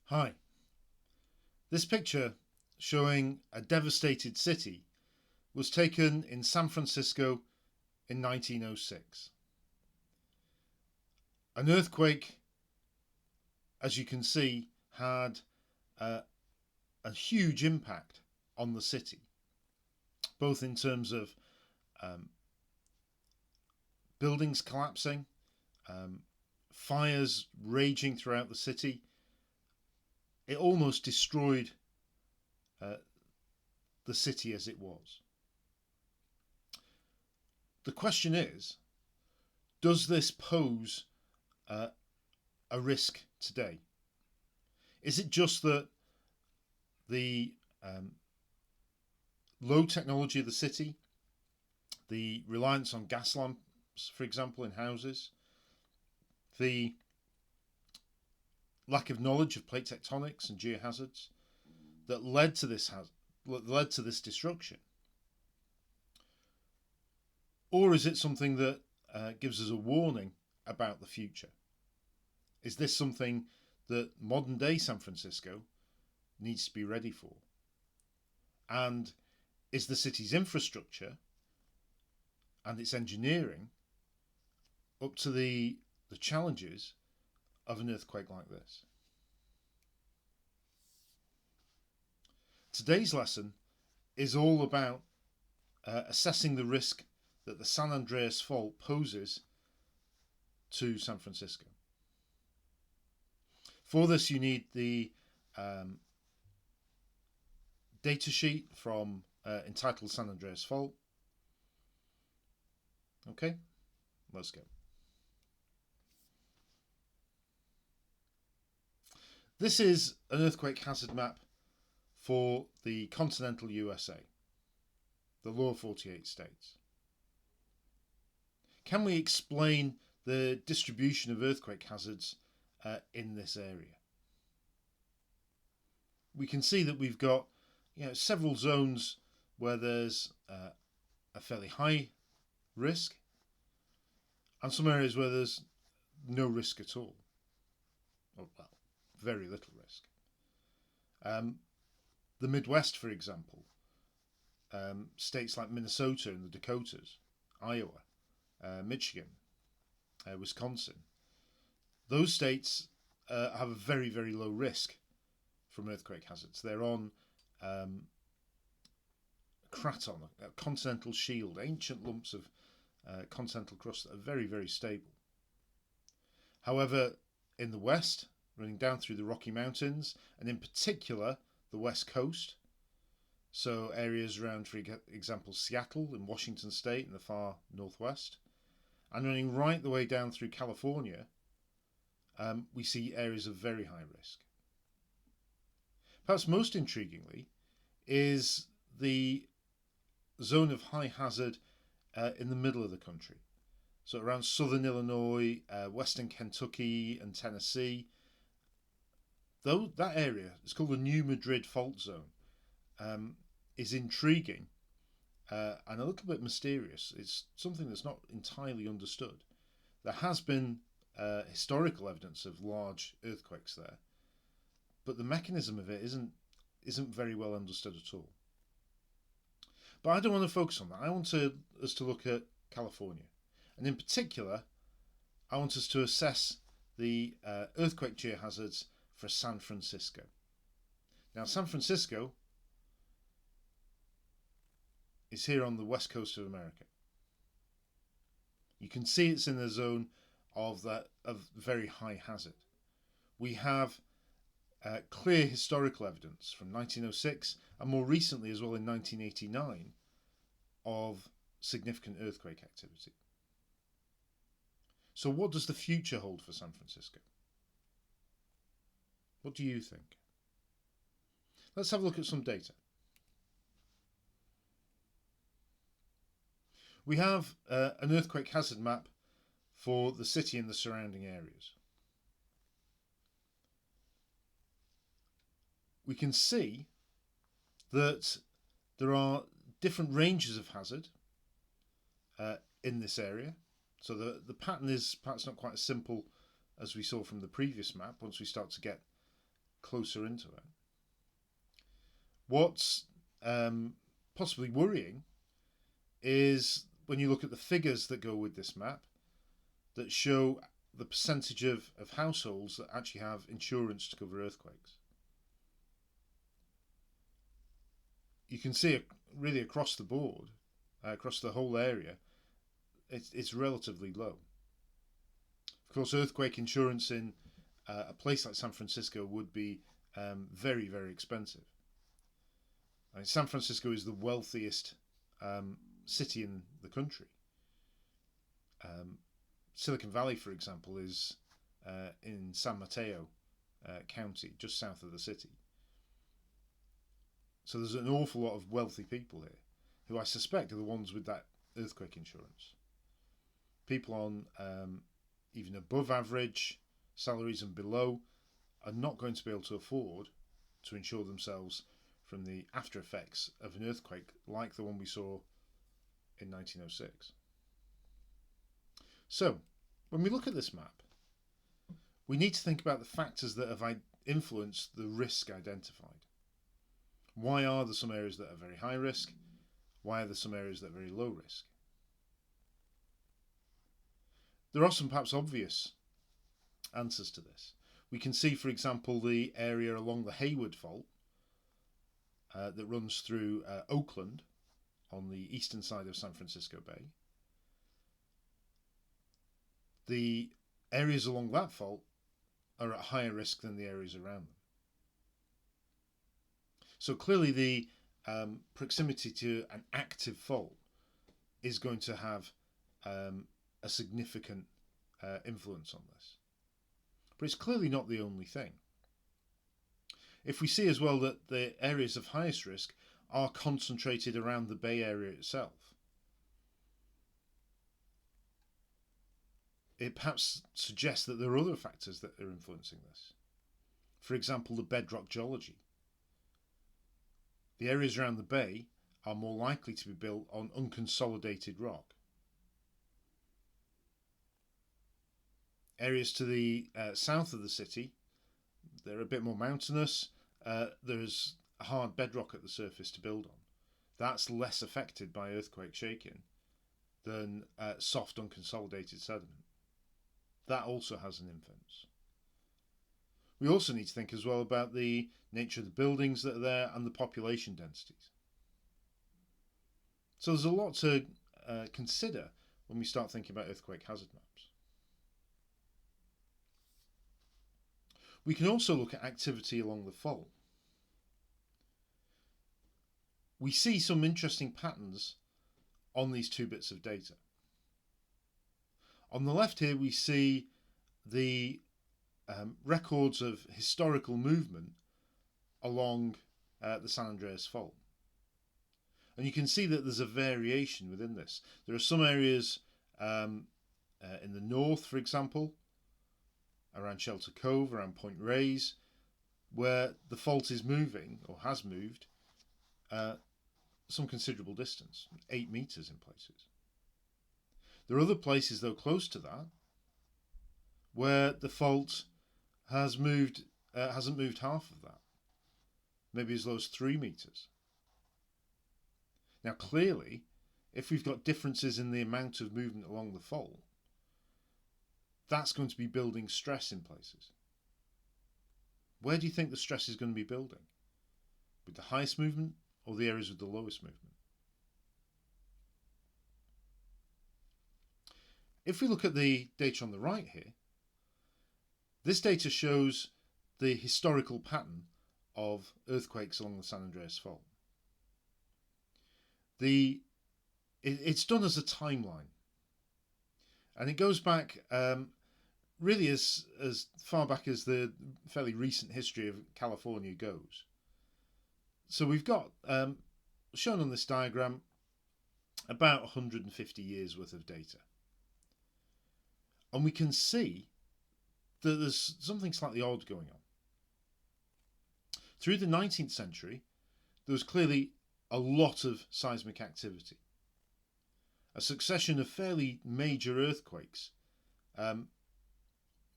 Hi. This picture showing a devastated city was taken in San Francisco in 1906. An earthquake, as you can see, had a huge impact on the city, both in terms of um, buildings collapsing, um, fires raging throughout the city. It almost destroyed uh, the city as it was. The question is, does this pose uh, a risk today? Is it just that the low technology of the city, the reliance on gas lamps, for example, in houses, the lack of knowledge of plate tectonics and geohazards that led to this destruction? Or is it something that gives us a warning about the future? Is this something that modern day San Francisco needs to be ready for? And is the city's infrastructure and its engineering up to the challenges of an earthquake like this? Today's lesson is all about assessing the risk that the San Andreas Fault poses to San Francisco. For this, you need the data sheet from entitled San Andreas Fault. Okay, let's go. This is an earthquake hazard map for the continental USA, the lower 48 states. Can we explain the distribution of earthquake hazards in this area? We can see that we've got several zones where there's a fairly high risk and some areas where there's no risk at all. Or, well, very little risk. The Midwest, for example, states like Minnesota and the Dakotas, Iowa, Michigan, Wisconsin, those states have a very, very low risk from earthquake hazards. They're on craton, a continental shield, ancient lumps of continental crust that are very, very stable. However, in the west, running down through the Rocky Mountains, and in particular the west coast, so areas around, for example, Seattle in Washington State in the far northwest, and running right the way down through California, we see areas of very high risk. Perhaps most intriguingly is the zone of high hazard in the middle of the country. So around southern Illinois, western Kentucky and Tennessee. Though that area, it's called the New Madrid Fault Zone, is intriguing and a little bit mysterious. It's something that's not entirely understood. There has been historical evidence of large earthquakes there, but the mechanism of it isn't very well understood at all. But I don't want to focus on that. I want us to look at California, and in particular, I want us to assess the earthquake geohazards for San Francisco. Now, San Francisco is here on the west coast of America. You can see it's in the zone of very high hazard. We have clear historical evidence from 1906 and more recently as well in 1989 of significant earthquake activity. So what does the future hold for San Francisco? What do you think? Let's have a look at some data. We have an earthquake hazard map for the city and the surrounding areas. We can see that there are different ranges of hazard in this area. So the pattern is perhaps not quite as simple as we saw from the previous map once we start to get closer into it. What's possibly worrying is when you look at the figures that go with this map that show the percentage of households that actually have insurance to cover earthquakes. You can see really across the board, across the whole area, it's relatively low. Of course, earthquake insurance in a place like San Francisco would be very, very expensive. I mean, San Francisco is the wealthiest city in the country. Silicon Valley, for example, is in San Mateo County, just south of the city. So there's an awful lot of wealthy people here, who I suspect are the ones with that earthquake insurance. People on even above average salaries and below are not going to be able to afford to insure themselves from the after effects of an earthquake like the one we saw in 1906. So, when we look at this map, we need to think about the factors that have influenced the risk identified. Why are there some areas that are very high risk? Why are there some areas that are very low risk? There are some perhaps obvious answers to this. We can see, for example, the area along the Hayward Fault that runs through Oakland on the eastern side of San Francisco Bay. The areas along that fault are at higher risk than the areas around them. So clearly the proximity to an active fault is going to have a significant influence on this. But it's clearly not the only thing. If we see as well that the areas of highest risk are concentrated around the Bay Area itself, it perhaps suggests that there are other factors that are influencing this. For example, the bedrock geology. The areas around the bay are more likely to be built on unconsolidated rock. Areas to the south of the city, they're a bit more mountainous. There's hard bedrock at the surface to build on. That's less affected by earthquake shaking than soft unconsolidated sediment. That also has an influence. We also need to think as well about the nature of the buildings that are there and the population densities. So there's a lot to consider when we start thinking about earthquake hazard maps. We can also look at activity along the fault. We see some interesting patterns on these two bits of data. On the left here we see the records of historical movement along the San Andreas Fault. And you can see that there's a variation within this. There are some areas in the north, for example, around Shelter Cove, around Point Reyes, where the fault is moving, or has moved, some considerable distance, 8 meters in places. There are other places, though, close to that, where the fault has moved, hasn't moved half of that, maybe as low as 3 meters. Now, clearly, if we've got differences in the amount of movement along the fault, that's going to be building stress in places. Where do you think the stress is going to be building? With the highest movement or the areas with the lowest movement? If we look at the data on the right here, this data shows the historical pattern of earthquakes along the San Andreas Fault. It's done as a timeline, and it goes back really as far back as the fairly recent history of California goes. So we've got shown on this diagram about 150 years worth of data, and we can see that there's something slightly odd going on. Through the 19th century, there was clearly a lot of seismic activity. A succession of fairly major earthquakes,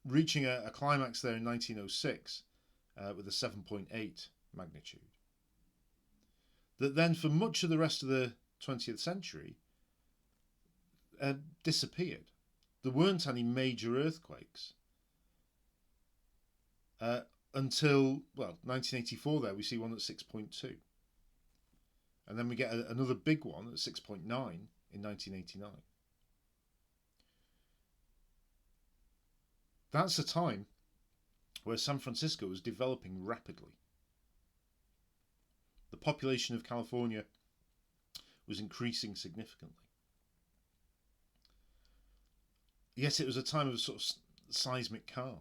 reaching a climax there in 1906, with a 7.8 magnitude. That then for much of the rest of the 20th century disappeared. There weren't any major earthquakes until, 1984 there we see one at 6.2. And then we get another big one at 6.9 in 1989. That's a time where San Francisco was developing rapidly. The population of California was increasing significantly. Yet it was a time of sort of seismic calm.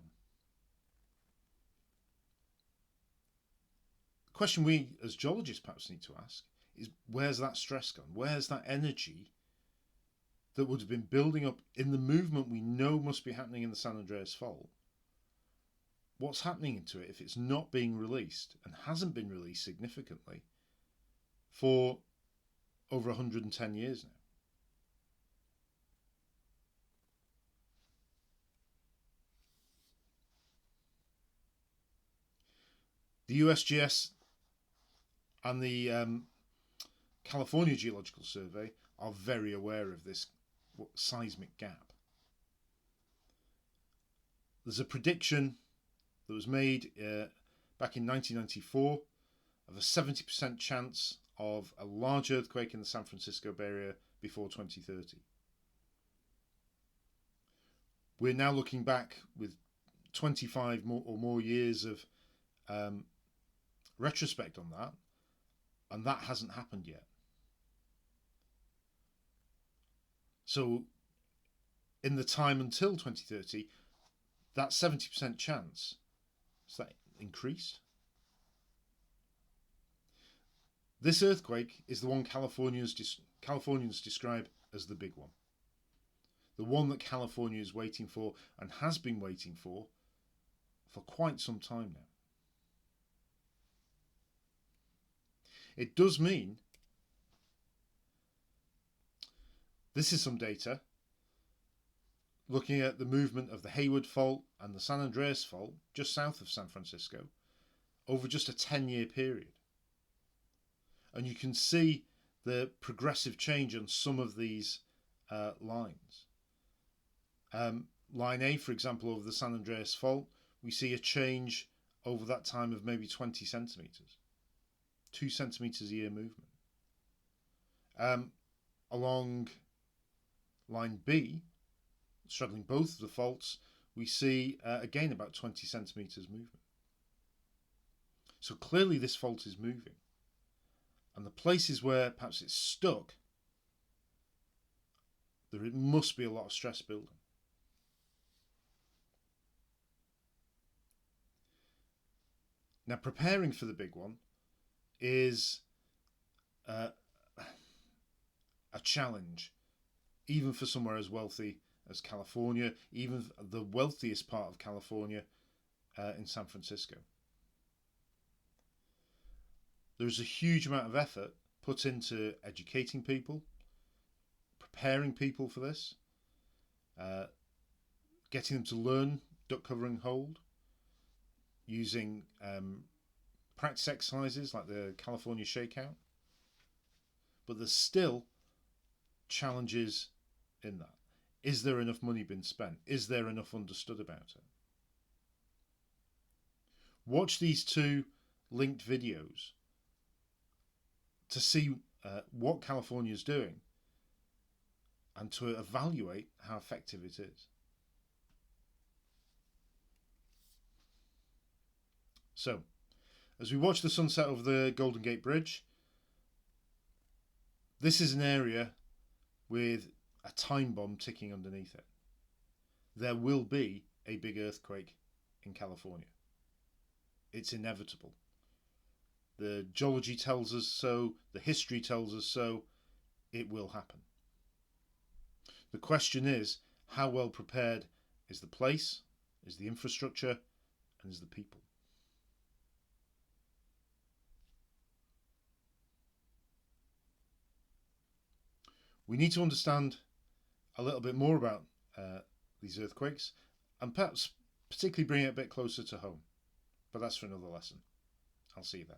The question we as geologists perhaps need to ask is, where's that stress gone? Where's that energy that would have been building up in the movement we know must be happening in the San Andreas Fault? What's happening into it if it's not being released, and hasn't been released significantly for over 110 years now? The USGS and the California Geological Survey are very aware of this seismic gap. There's a prediction that was made back in 1994 of a 70% chance of a large earthquake in the San Francisco Bay Area before 2030. We're now looking back with 25 or more years of retrospect on that, and that hasn't happened yet. So in the time until 2030, that 70% chance, is that increased? This earthquake is the one Californians describe as the big one. The one that California is waiting for, and has been waiting for quite some time now. It does mean, this is some data looking at the movement of the Hayward Fault and the San Andreas Fault just south of San Francisco over just a 10-year period. And you can see the progressive change on some of these lines. Line A, for example, over the San Andreas Fault, we see a change over that time of maybe 20 centimetres. 2 centimetres a year movement. Along line B, straddling both of the faults, we see again about 20 centimetres movement. So clearly this fault is moving. And the places where perhaps it's stuck, there must be a lot of stress building. Now, preparing for the big one is a challenge, even for somewhere as wealthy as California, even the wealthiest part of California in San Francisco. There's a huge amount of effort put into educating people, preparing people for this, getting them to learn duck cover and hold, using practice exercises like the California Shakeout. But there's still challenges in that. Is there enough money been spent? Is there enough understood about it? Watch these two linked videos to see what California is doing and to evaluate how effective it is. So, as we watch the sunset over the Golden Gate Bridge, this is an area with a time bomb ticking underneath it. There will be a big earthquake in California. It's inevitable. The geology tells us so, the history tells us so, it will happen. The question is, how well prepared is the place, is the infrastructure, and is the people? We need to understand a little bit more about these earthquakes, and perhaps particularly bring it a bit closer to home. But that's for another lesson. I'll see you then.